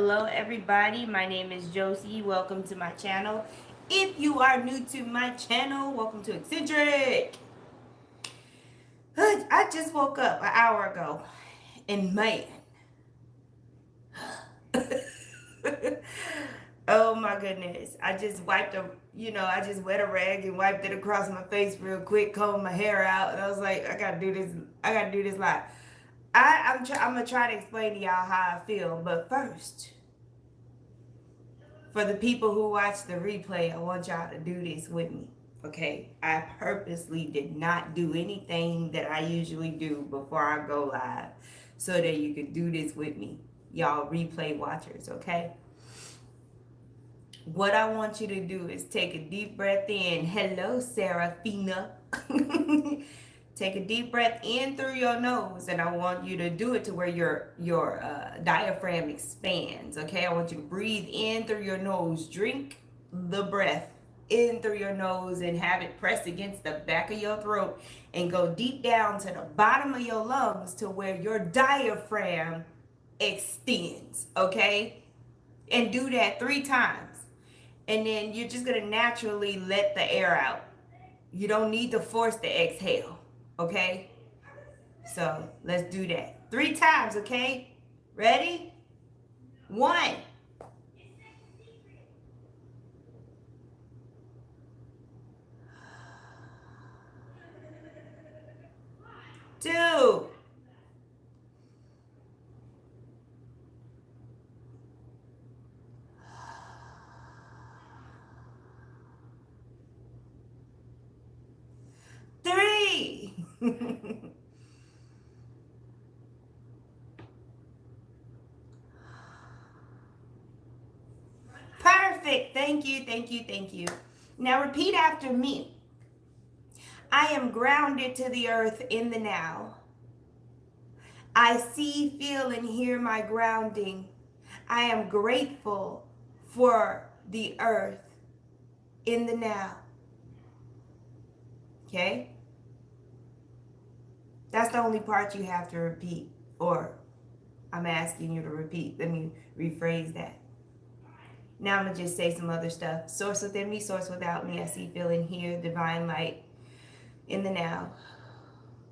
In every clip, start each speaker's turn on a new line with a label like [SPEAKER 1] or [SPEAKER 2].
[SPEAKER 1] Hello everybody, my name is Josie. Welcome to my channel. If you are new to my channel, welcome to Eccentric. I just woke up an hour ago and man, oh my goodness. I just I just wet a rag and wiped it across my face real quick, combed my hair out, and I was like, I gotta do this. I gotta do this live. I'm gonna try to explain to y'all how I feel, but first, for the people who watch the replay, I want y'all to do this with me. Okay? I purposely did not do anything that I usually do before I go live so that you could do this with me. Y'all replay watchers, okay? What I want you to do is take a deep breath in. Hello, Serafina. Take a deep breath in through your nose, and I want you to do it to where your diaphragm expands. Okay, I want you to breathe in through your nose. Drink the breath in through your nose and have it press against the back of your throat and go deep down to the bottom of your lungs to where your diaphragm extends. Okay, and do that 3 times, and then you're just gonna naturally let the air out. You don't need to force the exhale. Okay? So let's do that 3 times, okay? Ready? 1, 2, 3. Perfect. Thank you, thank you, thank you. Now repeat after me. I am grounded to the earth in the now. I see, feel, and hear my grounding. I am grateful for the earth in the now. Okay? That's the only part you have to repeat, or I'm asking you to repeat. Let me rephrase that. Now I'm going to just say some other stuff. Source within me, source without me. I see, feel, and hear divine light in the now.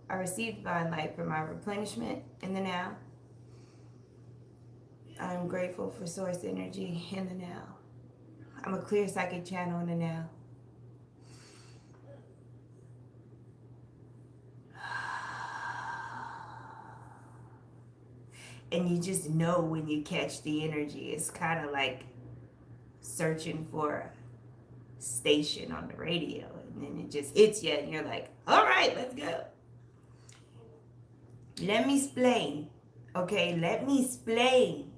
[SPEAKER 1] I receive divine light for my replenishment in the now. I'm grateful for source energy in the now. I'm a clear psychic channel in the now. And you just know when you catch the energy. It's kind of like searching for a station on the radio, and then it just hits you and you're like, all right, let's go. Let me explain. Okay, let me explain.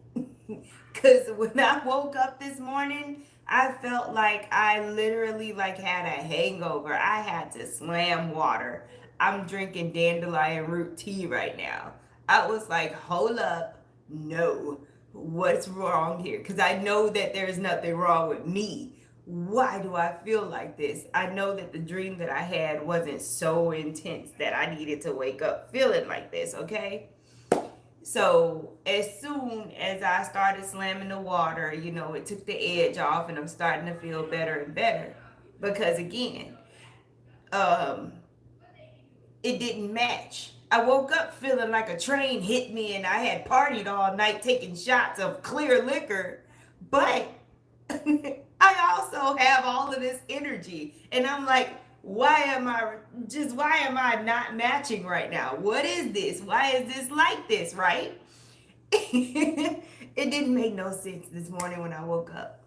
[SPEAKER 1] Because when I woke up this morning, I felt like I literally had a hangover. I had to slam water. I'm drinking dandelion root tea right now. I was like, hold up, no, what's wrong here? Because I know that there's nothing wrong with me. Why do I feel like this? I know that the dream that I had wasn't so intense that I needed to wake up feeling like this, okay? So as soon as I started slamming the water, it took the edge off, and I'm starting to feel better and better. Because again, it didn't match. I woke up feeling like a train hit me and I had partied all night taking shots of clear liquor. But I also have all of this energy. And I'm like, why am I not matching right now? What is this? Why is this like this, right? It didn't make no sense this morning when I woke up.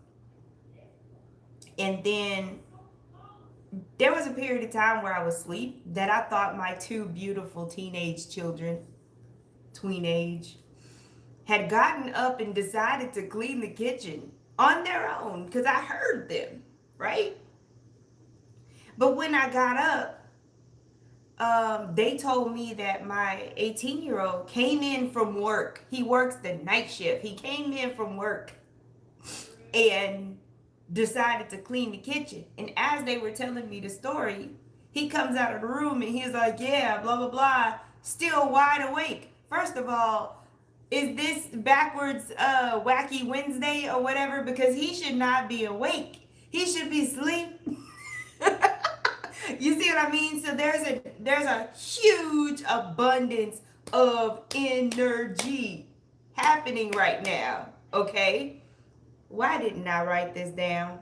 [SPEAKER 1] And then there was a period of time where I was asleep that I thought my 2 beautiful teenage children, tween-age, had gotten up and decided to clean the kitchen on their own because I heard them, right? But when I got up, they told me that my 18-year-old came in from work. He works the night shift. He came in from work and decided to clean the kitchen. And as they were telling me the story, he comes out of the room and he's like, yeah, blah, blah, blah, still wide awake. First of all, Is this backwards wacky Wednesday or whatever? Because he should not be awake. He should be asleep. You see what I mean? So there's a huge abundance of energy happening right now. Okay? Why didn't I write this down?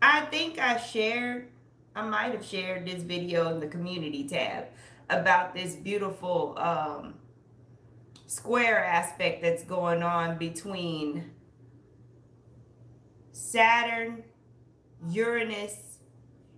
[SPEAKER 1] I think I might have shared this video in the community tab about this beautiful square aspect that's going on between Saturn, Uranus,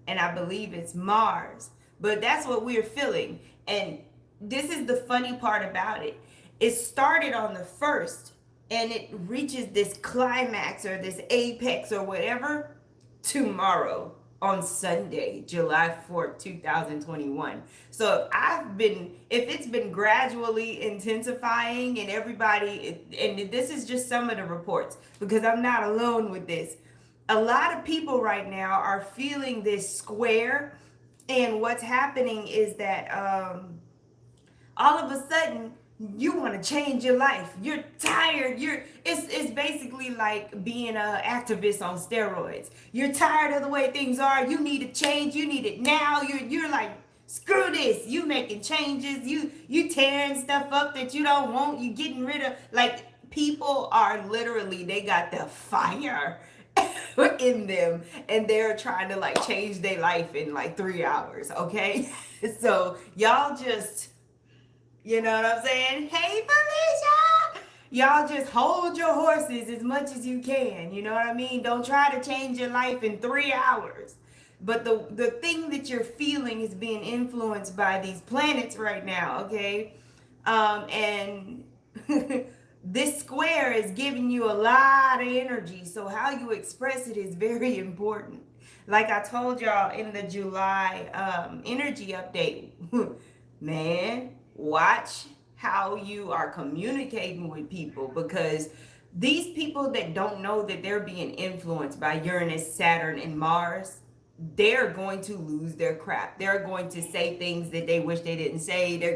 [SPEAKER 1] and I believe it's Mars. But that's what we're feeling. And this is the funny part about it. It started on the 1st and it reaches this climax or this apex or whatever tomorrow on Sunday, July 4th, 2021. So if it's been gradually intensifying and and this is just some of the reports because I'm not alone with this. A lot of people right now are feeling this square, and what's happening is that all of a sudden you want to change your life. You're tired. It's basically like being an activist on steroids. You're tired of the way things are. You need a change. You need it now. You're like, screw this. You making changes. You tearing stuff up that you don't want. You getting rid of, like, people are literally, they got the fire in them and they're trying to like change their life in like 3 hours. Okay. So y'all just, you know what I'm saying? Hey, Felicia! Y'all just hold your horses as much as you can. You know what I mean? Don't try to change your life in 3 hours. But the thing that you're feeling is being influenced by these planets right now, okay? And this square is giving you a lot of energy. So how you express it is very important. Like I told y'all in the July energy update, man, watch how you are communicating with people, because these people that don't know that they're being influenced by Uranus, Saturn, and Mars, they're going to lose their crap. They're going to say things that they wish they didn't say. They're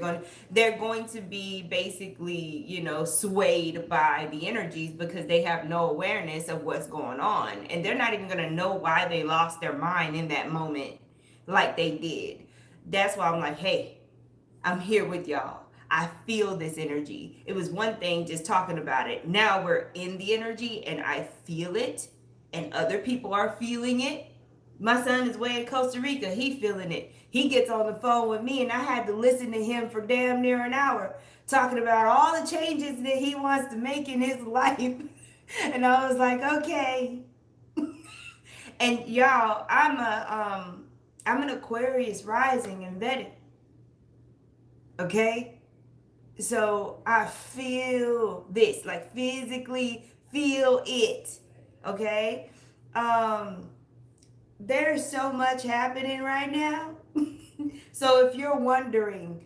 [SPEAKER 1] going to be basically, swayed by the energies because they have no awareness of what's going on. And they're not even going to know why they lost their mind in that moment like they did. That's why I'm like, hey, I'm here with y'all. I feel this energy. It was one thing just talking about it. Now we're in the energy and I feel it and other people are feeling it. My son is way in Costa Rica. He feeling it. He gets on the phone with me and I had to listen to him for damn near an hour talking about all the changes that he wants to make in his life. And I was like, okay. And y'all, I'm an Aquarius rising and Vedic. Okay? So I feel this, like physically feel it. Okay? There's so much happening right now. So if you're wondering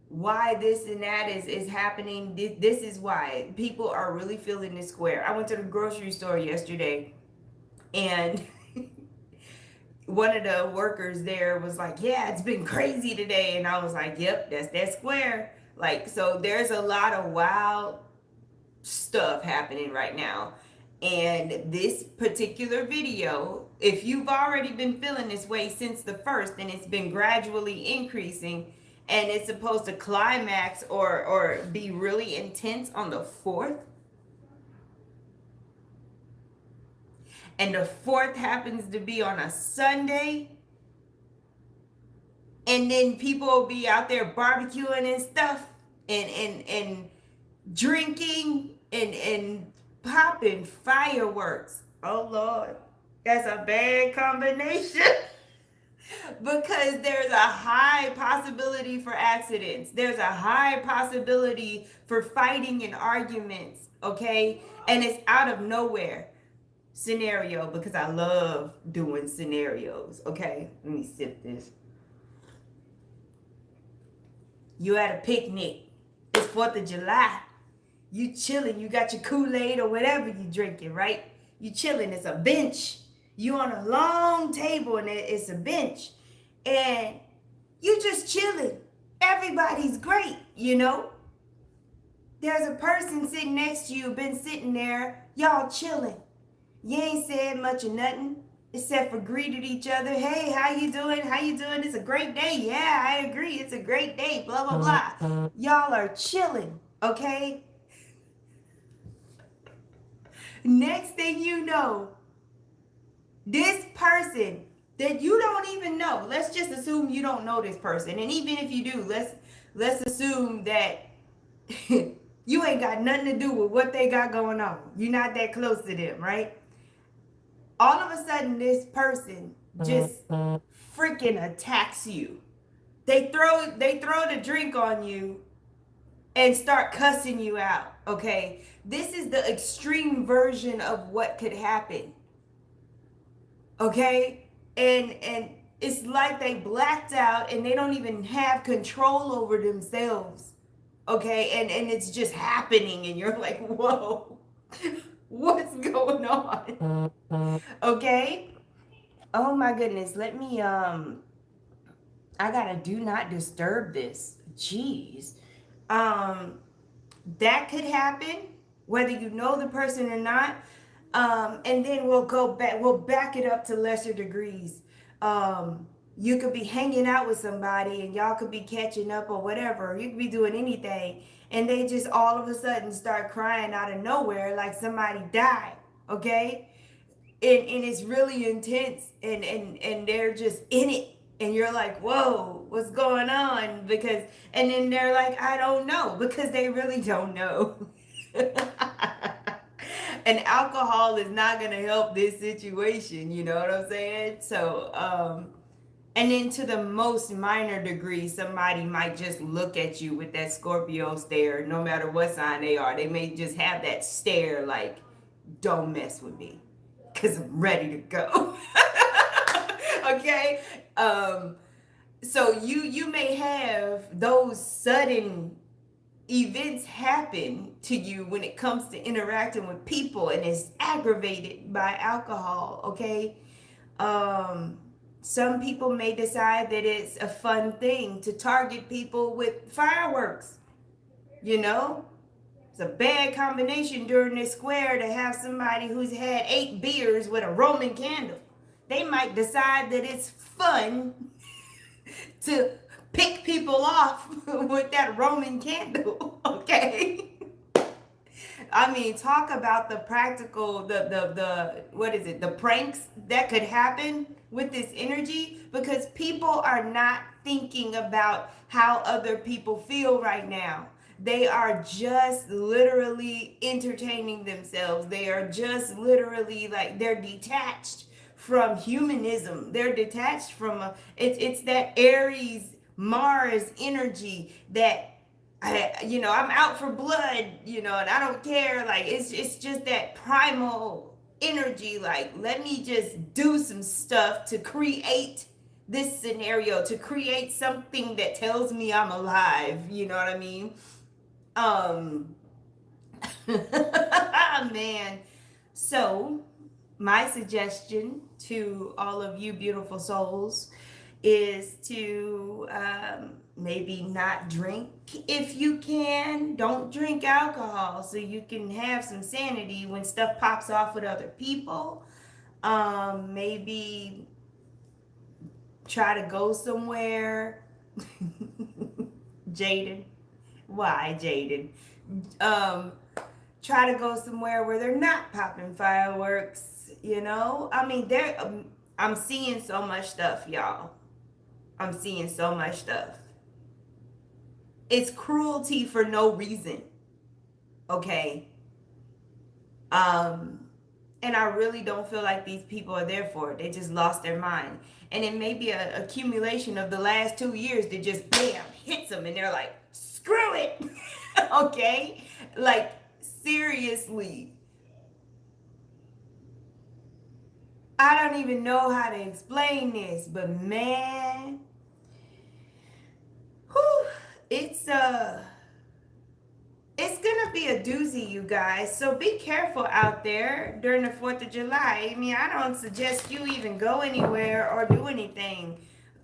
[SPEAKER 1] why this and that is happening, this is why. People are really feeling this square. I went to the grocery store yesterday and one of the workers there was like, yeah, it's been crazy today. And I was like, yep, that's that square. Like, so there's a lot of wild stuff happening right now. And this particular video, if you've already been feeling this way since the 1st and it's been gradually increasing and it's supposed to climax or be really intense on the 4th, and the 4th happens to be on a Sunday, and then people will be out there barbecuing and stuff and drinking and popping fireworks. Oh Lord, that's a bad combination. Because there's a high possibility for accidents. There's a high possibility for fighting and arguments, okay? And it's out of nowhere. Scenario, because I love doing scenarios, okay? Let me sip this. You at a picnic. It's 4th of July. You chilling. You got your Kool-Aid or whatever you drinking, right? You chilling. It's a bench. You on a long table and it's a bench. And you just chilling. Everybody's great, There's a person sitting next to you, been sitting there, y'all chilling. You ain't said much of nothing except for greeted each other. Hey, how you doing? How you doing? It's a great day. Yeah, I agree. It's a great day. Blah, blah, blah. Y'all are chilling, okay? Next thing you know, this person that you don't even know, let's just assume you don't know this person. And even if you do, let's assume that you ain't got nothing to do with what they got going on. You're not that close to them, right? All of a sudden, this person just freaking attacks you. They throw the drink on you and start cussing you out. Okay, this is the extreme version of what could happen. Okay, and it's like they blacked out and they don't even have control over themselves. Okay, and it's just happening, and you're like, whoa, what's going on? Okay. Oh my goodness. Let me I gotta do not disturb this. Jeez. That could happen, whether you know the person or not. And then we'll back it up to lesser degrees. You could be hanging out with somebody and y'all could be catching up or whatever. You could be doing anything. And they just all of a sudden start crying out of nowhere like somebody died. Okay? And it's really intense and they're just in it. And you're like, whoa, what's going on? And then they're like, I don't know, because they really don't know. And alcohol is not going to help this situation. You know what I'm saying? So, and then to the most minor degree, somebody might just look at you with that Scorpio stare, no matter what sign they are. They may just have that stare like, don't mess with me, because I'm ready to go. Okay? So you may have those sudden events happen to you when it comes to interacting with people, and it's aggravated by alcohol. Okay? Some people may decide that it's a fun thing to target people with fireworks. You know, it's a bad combination during this square to have somebody who's had 8 beers with a Roman candle. They might decide that it's fun to pick people off with that Roman candle. Okay? I mean, talk about the practical, the pranks that could happen with this energy, because people are not thinking about how other people feel right now. They are just literally entertaining themselves. They are just literally like, they're detached from humanism. They're detached from it's that Aries Mars energy that I'm out for blood, and I don't care. Like, it's just that primal energy. Like, let me just do some stuff to create this scenario, to create something that tells me I'm alive. You know what I mean? Man. So, my suggestion to all of you beautiful souls is to maybe not drink. If you can, don't drink alcohol so you can have some sanity when stuff pops off with other people. Maybe try to go somewhere. Jaden. Why, Jaden? Try to go somewhere where they're not popping fireworks. I mean, I'm seeing so much stuff, y'all. I'm seeing so much stuff. It's cruelty for no reason. Okay? And I really don't feel like these people are there for it. They just lost their mind. And it may be an accumulation of the last 2 years that just, bam, hits them. And they're like, screw it. Okay? Like, seriously. I don't even know how to explain this, but man, it's gonna be a doozy, you guys. So be careful out there during the 4th of July. I mean, I don't suggest you even go anywhere or do anything.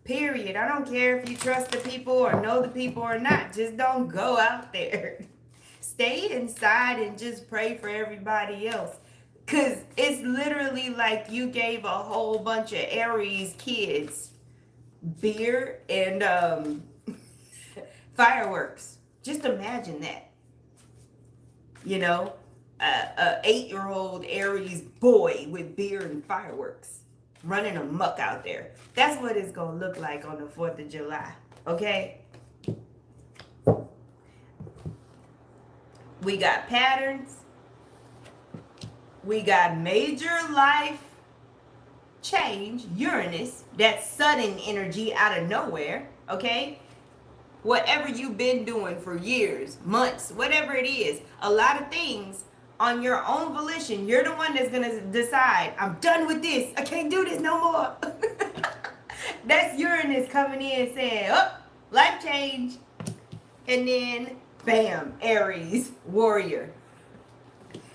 [SPEAKER 1] Period. I don't care if you trust the people or know the people or not. Just don't go out there. stay inside and just pray for everybody else. Because it's literally like you gave a whole bunch of Aries kids beer and fireworks. Just imagine that. You know, a 8-year-old Aries boy with beer and fireworks running amok out there. That's what it's going to look like on the 4th of July. Okay? We got patterns. We got major life change, Uranus, that sudden energy out of nowhere, okay? Whatever you've been doing for years, months, whatever it is, a lot of things on your own volition, you're the one that's gonna decide, I'm done with this, I can't do this no more. That's Uranus coming in saying, oh, life change. And then, bam, Aries, warrior.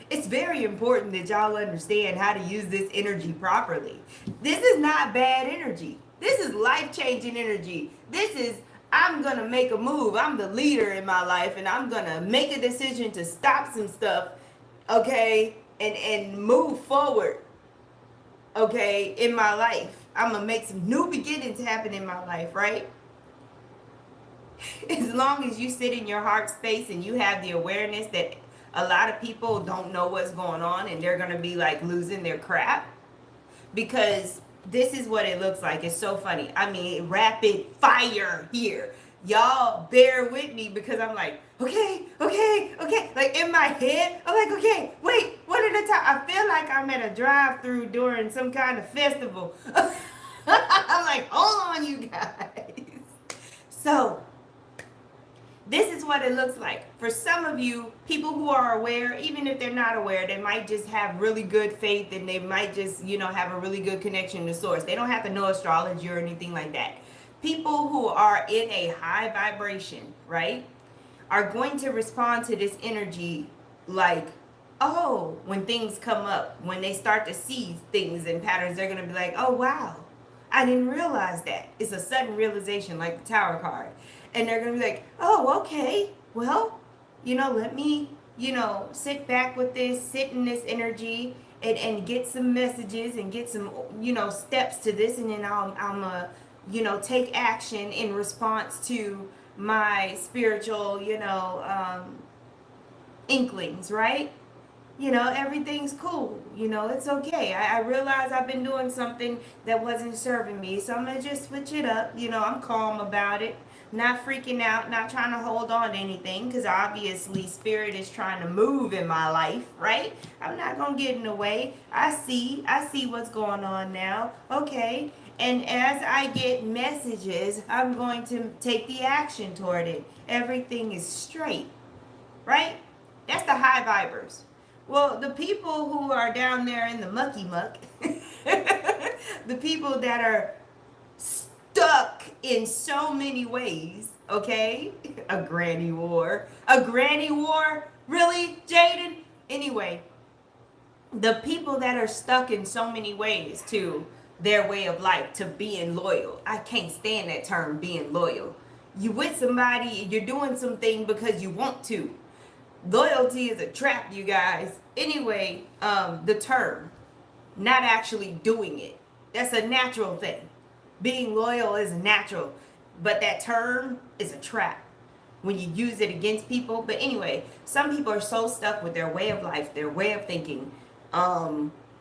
[SPEAKER 1] It's very important that y'all understand how to use this energy properly. This is not bad energy. This is life-changing energy. This is, I'm going to make a move. I'm the leader in my life, and I'm going to make a decision to stop some stuff, okay, and move forward, okay, in my life. I'm going to make some new beginnings happen in my life, right? As long as you sit in your heart space and you have the awareness that a lot of people don't know what's going on and they're going to be like losing their crap, because this is what it looks like. It's so funny. I mean, rapid fire here. Y'all bear with me because I'm like, okay. Like in my head, I'm like, okay, wait, one at a time. I feel like I'm at a drive-through during some kind of festival. I'm like, hold on, you guys. So, this is what it looks like. For some of you, people who are aware, even if they're not aware, they might just have really good faith and they might just, have a really good connection to source. They don't have to know astrology or anything like that. People who are in a high vibration, right, are going to respond to this energy like, oh, when things come up, when they start to see things and patterns, they're going to be like, oh, wow, I didn't realize that. It's a sudden realization, like the Tower card. And they're going to be like, oh, okay, well, let me, sit back with this, sit in this energy and get some messages and get some, steps to this. And then I'm take action in response to my spiritual, inklings, right? Everything's cool. It's okay. I realize I've been doing something that wasn't serving me. So I'm going to just switch it up. I'm calm about it. Not freaking out, not trying to hold on to anything, because obviously spirit is trying to move in my life, right? I'm not going to get in the way. I see what's going on now. Okay. And as I get messages, I'm going to take the action toward it. Everything is straight, right? That's the high vibers. Well, the people who are down there in the mucky muck, the people that are stuck in so many ways, okay? A granny war. Really, Jaden? Anyway, the people that are stuck in so many ways to their way of life, to being loyal. I can't stand that term, being loyal. You with somebody, you're doing something because you want to. Loyalty is a trap, you guys. Anyway, the term, not actually doing it. That's a natural thing. Being loyal is natural, but that term is a trap when you use it against people. But anyway, some people are so stuck with their way of life, their way of thinking,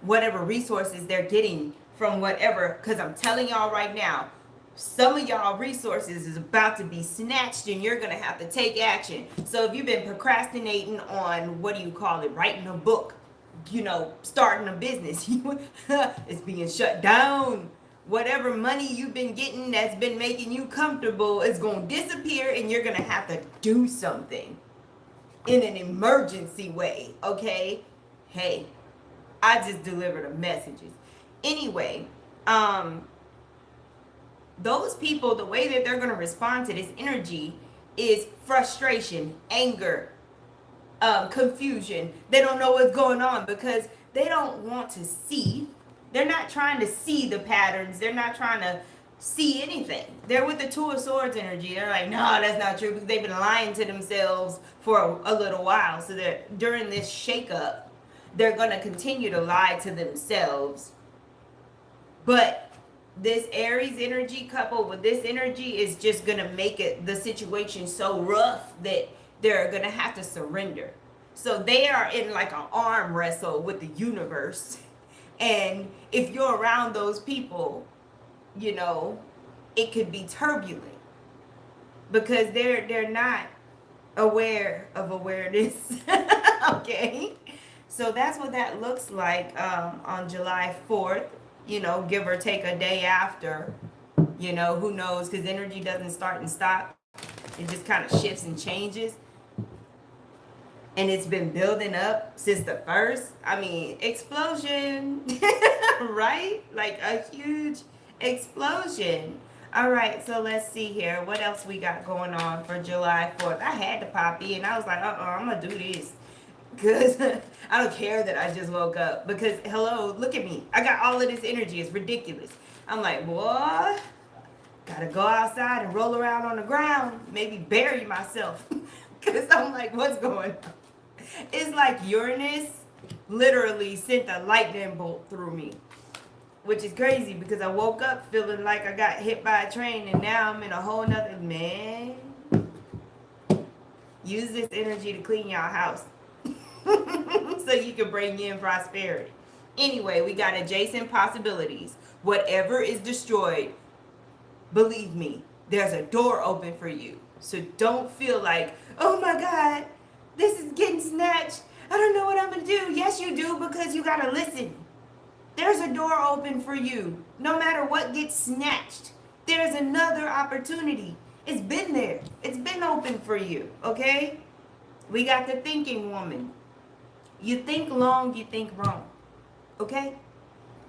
[SPEAKER 1] whatever resources they're getting from whatever, because I'm telling y'all right now, some of y'all resources is about to be snatched and you're going to have to take action. So if you've been procrastinating on, writing a book, starting a business, it's being shut down. Whatever money you've been getting that's been making you comfortable is going to disappear and you're going to have to do something in an emergency way, okay? Hey, I just delivered a messages. Anyway, those people, the way that they're going to respond to this energy is frustration, anger, confusion. They don't know what's going on because they don't want to see. They're not trying to see the patterns. They're not trying to see anything. They're with the Two of Swords energy. They're like, no, that's not true, because they've been lying to themselves for a little while. So that during this shakeup, they're going to continue to lie to themselves. But this Aries energy coupled with this energy is just going to make it the situation so rough that they're going to have to surrender. So they are in like an arm wrestle with the universe. And if you're around those people, you know, it could be turbulent because they're not aware of awareness. Okay, so that's what that looks like on July 4th, you know, give or take a day after, you know, who knows, because energy doesn't start and stop. It just kind of shifts and changes, and it's been building up since the first. I mean, explosion. Right? Like a huge explosion. All right, so let's see here. What else we got going on for July 4th? I had to pop in. I was like, I'm going to do this. Because I don't care that I just woke up. Because, hello, look at me. I got all of this energy. It's ridiculous. I'm like, boy, got to go outside and roll around on the ground. Maybe bury myself. Because I'm like, what's going on? It's like Uranus literally sent a lightning bolt through me. Which is crazy because I woke up feeling like I got hit by a train, and now I'm in a whole nother, man. Use this energy to clean y'all house. So you can bring in prosperity. Anyway, we got adjacent possibilities. Whatever is destroyed, believe me, there's a door open for you. So don't feel like, oh my God, this is getting snatched. I don't know what I'm going to do. Yes, you do, because you got to listen. There's a door open for you. No matter what gets snatched, there's another opportunity. It's been there. It's been open for you, okay? We got the thinking woman. You think long, you think wrong, okay?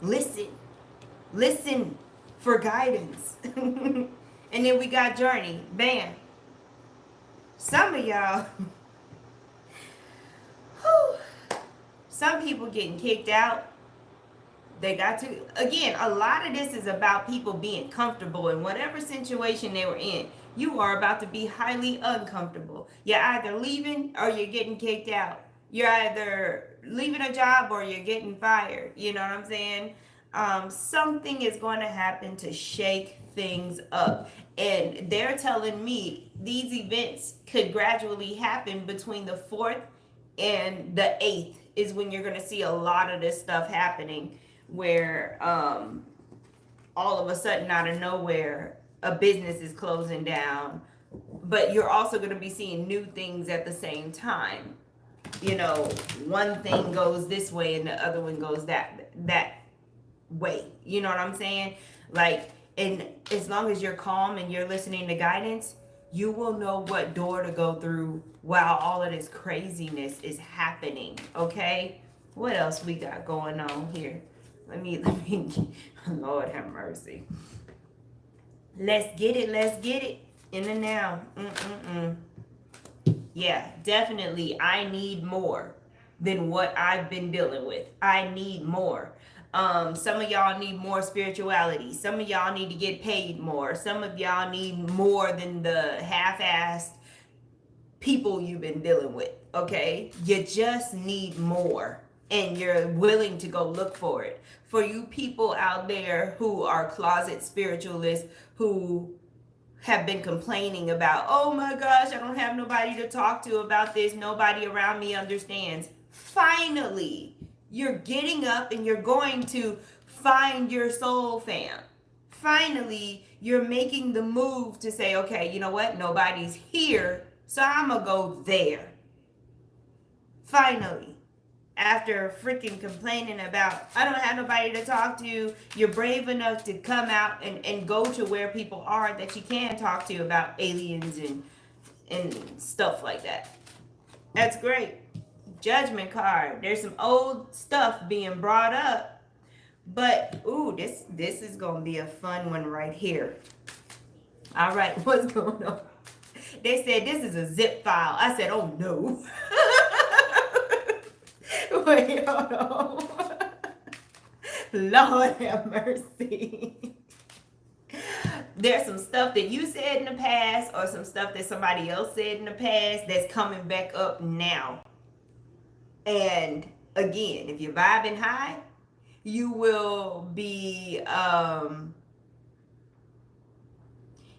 [SPEAKER 1] Listen. Listen for guidance. And then we got journey. Bam. Some of y'all, some people getting kicked out. They got to, again, a lot of this is about people being comfortable in whatever situation they were in. You are about to be highly uncomfortable. You're either leaving or you're getting kicked out. You're either leaving a job or you're getting fired. You know what I'm saying? Something is going to happen to shake things up. And they're telling me these events could gradually happen between the 4th and the 8th is when you're going to see a lot of this stuff happening. Where all of a sudden out of nowhere a business is closing down, but you're also going to be seeing new things at the same time. You know, one thing goes this way and the other one goes that way. You know what I'm saying? Like, and as long as you're calm and you're listening to guidance, you will know what door to go through while all of this craziness is happening. Okay, what else we got going on here? Let me, Lord have mercy. Let's get it in the now. Yeah, definitely. I need more than what I've been dealing with. I need more. Some of y'all need more spirituality. Some of y'all need to get paid more. Some of y'all need more than the half-assed people you've been dealing with. Okay, you just need more. And you're willing to go look for it. For you people out there who are closet spiritualists, who have been complaining about, oh my gosh, I don't have nobody to talk to about this. Nobody around me understands. Finally, you're getting up and you're going to find your soul fam. Finally, you're making the move to say, okay, you know what? Nobody's here, so I'm going to go there. Finally. After freaking complaining about, I don't have nobody to talk to, you're brave enough to come out and go to where people are that you can talk to about aliens and stuff like that. That's great. Judgment card. There's some old stuff being brought up. But, ooh, this is going to be a fun one right here. All right, what's going on? They said this is a zip file. I said, oh no. Wait, hold on. Lord have mercy. There's some stuff that you said in the past or some stuff that somebody else said in the past that's coming back up now. And again, if you're vibing high, you will be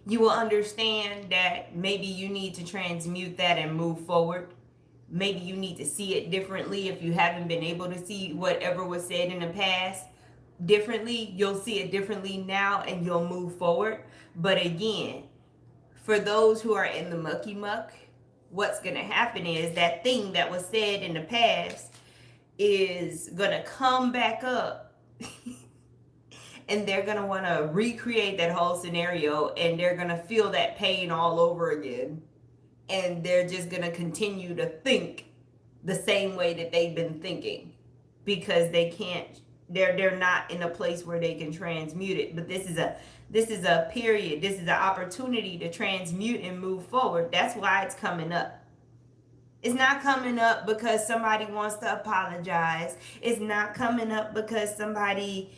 [SPEAKER 1] you will understand that maybe you need to transmute that and move forward. Maybe you need to see it differently. If you haven't been able to see whatever was said in the past differently, you'll see it differently now and you'll move forward. But again, for those who are in the mucky muck, what's going to happen is that thing that was said in the past is going to come back up. And they're going to want to recreate that whole scenario, and they're going to feel that pain all over again. And they're just going to continue to think the same way that they've been thinking, because they can't, they're not in a place where they can transmute it. But this is a period. This is an opportunity to transmute and move forward. That's why it's coming up. It's not coming up because somebody wants to apologize. It's not coming up because somebody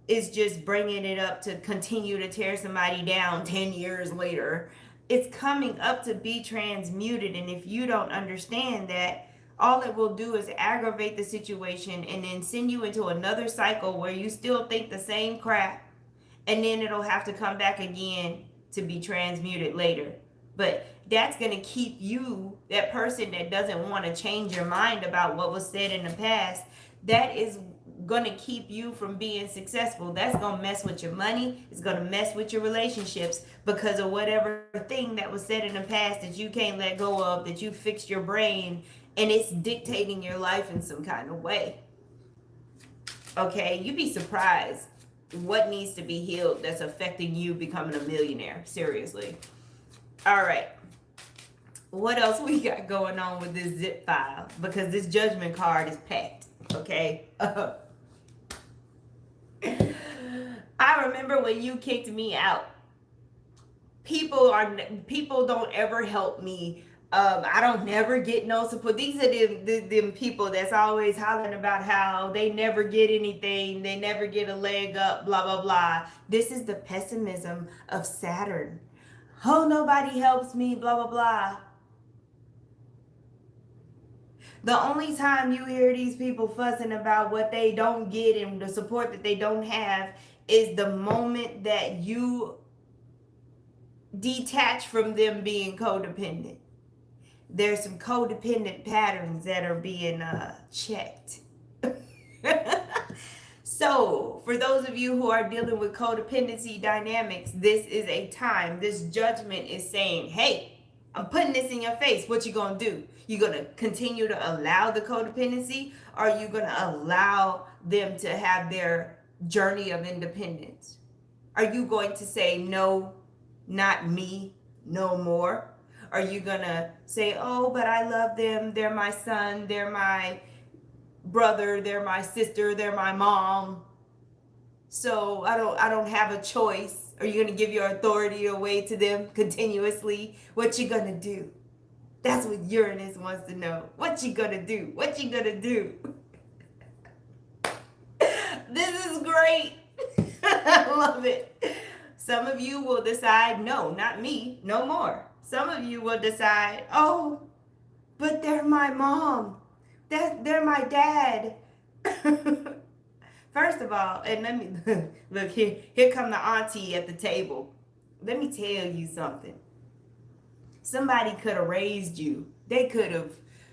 [SPEAKER 1] is just bringing it up to continue to tear somebody down 10 years later. It's coming up to be transmuted. And if you don't understand that, all it will do is aggravate the situation and then send you into another cycle where you still think the same crap. And then it'll have to come back again to be transmuted later. But that's going to keep you, that person that doesn't want to change your mind about what was said in the past, that is going to keep you from being successful. That's going to mess with your money. It's going to mess with your relationships because of whatever thing that was said in the past that you can't let go of, that you fixed your brain, and it's dictating your life in some kind of way. Okay, you'd be surprised what needs to be healed that's affecting you becoming a millionaire. Seriously. All right. What else we got going on with this zip file? Because this judgment card is packed. Okay. I remember when you kicked me out. People don't ever help me. I don't never get no support. These are them people that's always hollering about how they never get anything, they never get a leg up, blah blah blah. This is the pessimism of Saturn. Oh, nobody helps me, blah blah blah. The only time you hear these people fussing about what they don't get and the support that they don't have is the moment that you detach from them being codependent. There's some codependent patterns that are being checked. So, for those of you who are dealing with codependency dynamics, this is a time, this judgment is saying, hey, I'm putting this in your face. What you gonna do? You gonna continue to allow the codependency, or are you gonna allow them to have their journey of independence? Are you going to say, no, not me, no more? Are you gonna say, oh, but I love them, they're my son, they're my brother, they're my sister, they're my mom, so I don't have a choice? Are you gonna give your authority away to them continuously? What you gonna do? That's what Uranus wants to know. What you gonna do? What you gonna do? This is great. I love it. Some of you will decide, no, not me, no more. Some of you will decide, oh, but they're my mom. They're my dad. First of all, and let me, look, here come the auntie at the table. Let me tell you something. Somebody could have raised you. They could have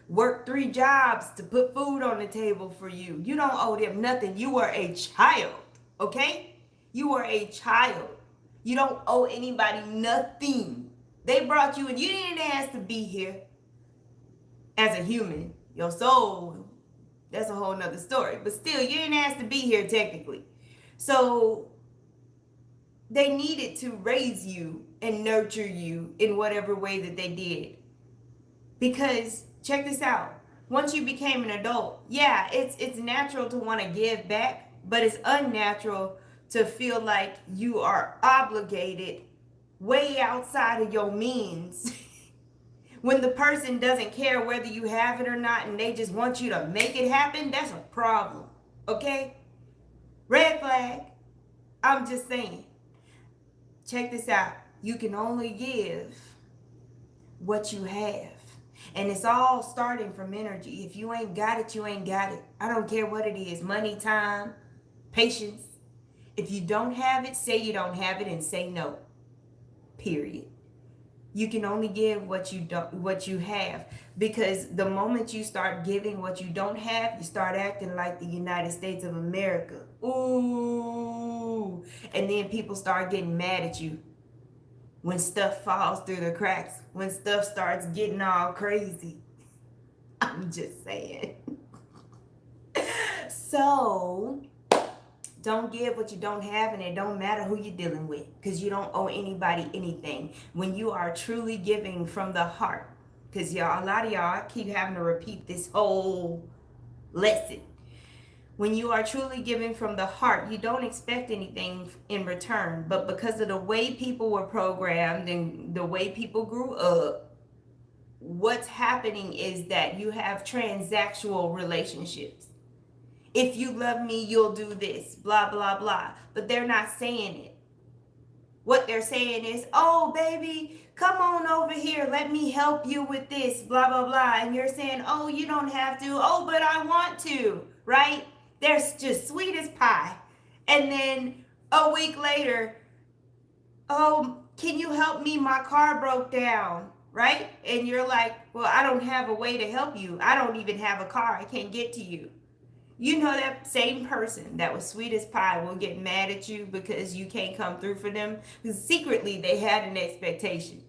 [SPEAKER 1] worked 3 jobs to put food on the table for you. You don't owe them nothing. You were a child, okay? You were a child. You don't owe anybody nothing. They brought you and you didn't ask to be here as a human. Your soul, that's a whole nother story. But still, you didn't ask to be here technically. So they needed to raise you and nurture you in whatever way that they did. Because check this out. Once you became an adult, yeah, it's natural to want to give back, but it's unnatural to feel like you are obligated way outside of your means when the person doesn't care whether you have it or not and they just want you to make it happen. That's a problem, okay? Red flag. I'm just saying. check this out. You can only give what you have. And it's all starting from energy. If you ain't got it, you ain't got it. I don't care what it is. Money, time, patience. If you don't have it, say you don't have it and say no. Period. You can only give what you have, because the moment you start giving what you don't have, you start acting like the United States of America. Ooh. And then people start getting mad at you when stuff falls through the cracks, when stuff starts getting all crazy. I'm just saying. So don't give what you don't have, and it don't matter who you're dealing with, because you don't owe anybody anything. When you are truly giving from the heart, because y'all, a lot of y'all, I keep having to repeat this whole lesson. When you are truly giving from the heart, you don't expect anything in return. But because of the way people were programmed and the way people grew up, what's happening is that you have transactional relationships. If you love me, you'll do this, blah, blah, blah. But they're not saying it. What they're saying is, oh, baby, come on over here. Let me help you with this, blah, blah, blah. And you're saying, oh, you don't have to. Oh, but I want to, right? They're just sweet as pie. And then a week later, oh, can you help me? My car broke down, right? And you're like, well, I don't have a way to help you. I don't even have a car. I can't get to you. You know, that same person that was sweet as pie will get mad at you because you can't come through for them, because secretly they had an expectation.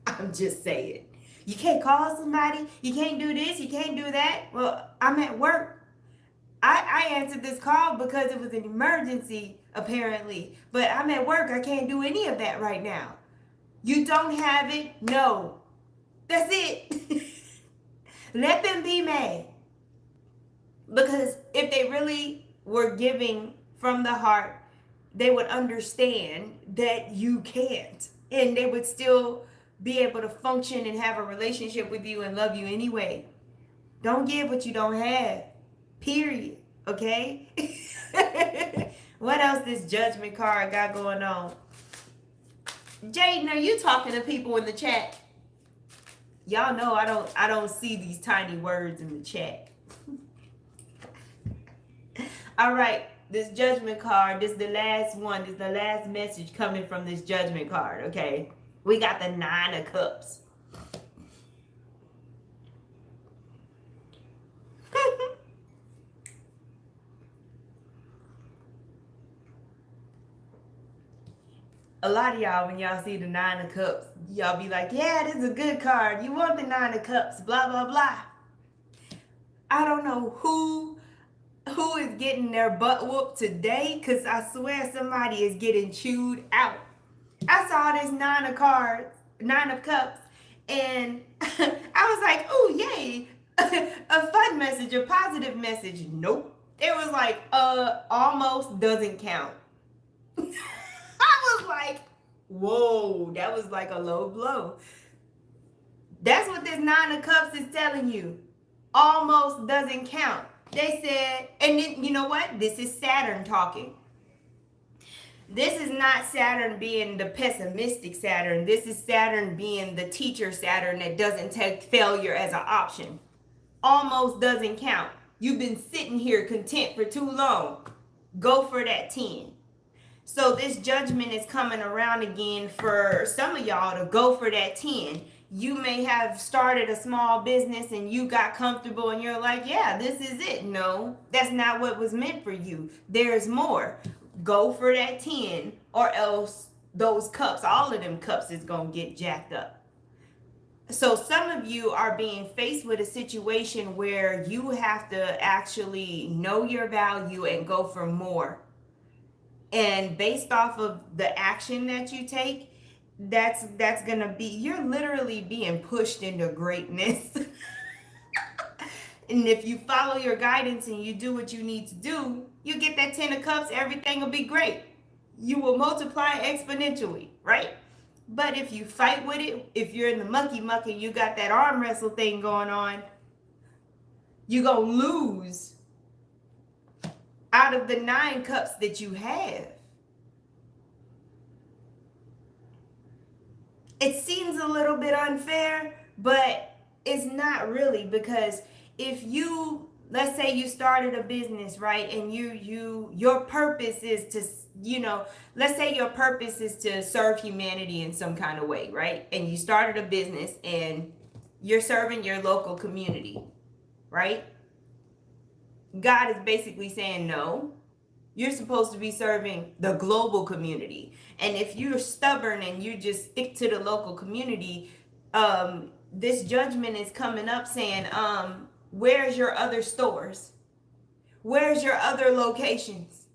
[SPEAKER 1] I'm just saying. You can't call somebody. You can't do this. You can't do that. Well, I'm at work. I answered this call because it was an emergency, apparently. But I'm at work. I can't do any of that right now. You don't have it? No. That's it. Let them be mad. Because if they really were giving from the heart, they would understand that you can't. And they would still be able to function and have a relationship with you and love you anyway. Don't give what you don't have. Period. Okay? What else this judgment card got going on? Jaden, are you talking to people in the chat? Y'all know I don't see these tiny words in the chat. All right, this judgment card, this is the last one. This is the last message coming from this judgment card, okay? We got the 9 of Cups. A lot of y'all, when y'all see the 9 of Cups, y'all be like, yeah, this is a good card. You want the 9 of Cups, blah, blah, blah. I don't know who is getting their butt whooped today, because I swear somebody is getting chewed out. I saw this 9 of Cups, and I was like, oh, yay, a fun message, a positive message. Nope. It was like, almost doesn't count. I was like, whoa, that was like a low blow. That's what this 9 of Cups is telling you. Almost doesn't count. They said, and then, you know what? This is Saturn talking. This is not Saturn being the pessimistic Saturn. This is Saturn being the teacher Saturn that doesn't take failure as an option. Almost doesn't count. You've been sitting here content for too long. Go for that 10. So this judgment is coming around again for some of y'all to go for that 10. You may have started a small business and you got comfortable and you're like, yeah, this is it. No, that's not what was meant for you. There's more. Go for that 10, or else those cups, all of them cups, is going to get jacked up. So some of you are being faced with a situation where you have to actually know your value and go for more. And based off of the action that you take, that's gonna be, you're literally being pushed into greatness. And if you follow your guidance and you do what you need to do, you get that 10 of Cups, everything will be great. You will multiply exponentially, right? But if you fight with it, if you're in the mucky muck and you got that arm wrestle thing going on, you're gonna lose out of the 9 cups that you have. It seems a little bit unfair, but it's not really, because if you, let's say you started a business, right, and your purpose is to, let's say your purpose is to serve humanity in some kind of way, right, and you started a business and you're serving your local community, right? God is basically saying, no, you're supposed to be serving the global community. And if you're stubborn and you just stick to the local community, this judgment is coming up saying, where's your other stores? Where's your other locations?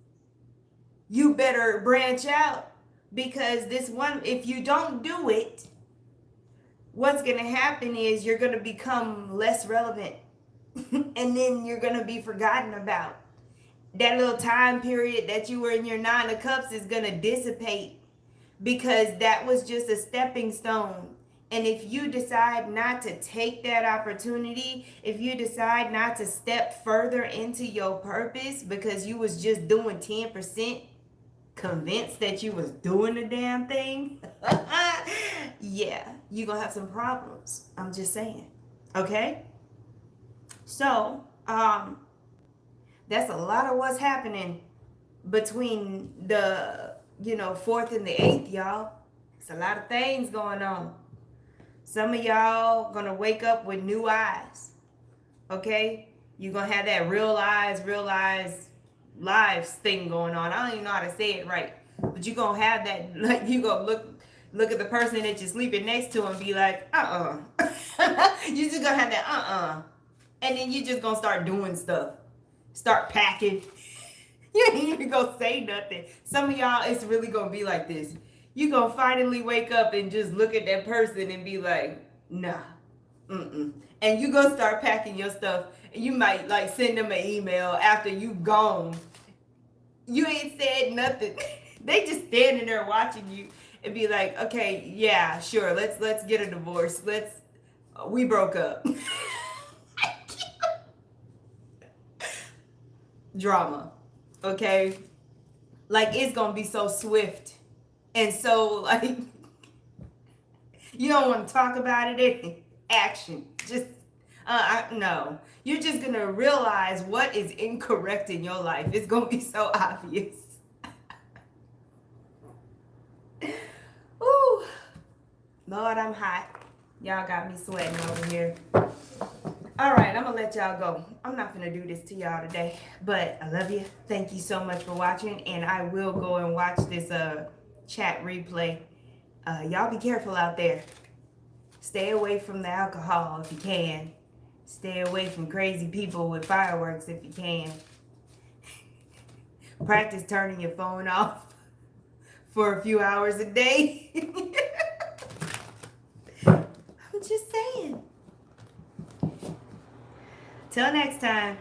[SPEAKER 1] You better branch out, because this one, if you don't do it, what's going to happen is you're going to become less relevant. And then you're going to be forgotten about. That little time period that you were in your 9 of Cups is going to dissipate, because that was just a stepping stone. And if you decide not to take that opportunity, if you decide not to step further into your purpose because you was just doing 10%, convinced that you was doing the damn thing, yeah, you're going to have some problems. I'm just saying. Okay? So, that's a lot of what's happening between the, 4th and the 8th, y'all. It's a lot of things going on. Some of y'all gonna wake up with new eyes. Okay? You're gonna have that real eyes lives thing going on. I don't even know how to say it right. But you're gonna have that, like, you gonna look at the person that you're sleeping next to and be like, you just gonna have that and then you just gonna start doing stuff. Start packing. You ain't even gonna say nothing. Some of y'all, it's really gonna be like this. You gonna finally wake up and just look at that person and be like, nah, and you gonna start packing your stuff. And you might like send them an email after you gone. You ain't said nothing. They just standing there watching you and be like, okay, yeah, sure, let's get a divorce. We broke up. Drama, okay? Like, it's gonna be so swift and so, like, you don't want to talk about it. Action, just no, you're just gonna realize what is incorrect in your life. It's gonna be so obvious. Ooh, Lord, I'm hot. Y'all got me sweating over here. All right, I'm gonna let y'all go. I'm not gonna do this to y'all today, but I love you. Thank you so much for watching, and I will go and watch this chat replay. Y'all be careful out there. Stay away from the alcohol if you can. Stay away from crazy people with fireworks if you can. Practice turning your phone off for a few hours a day. I'm just saying. Till next time.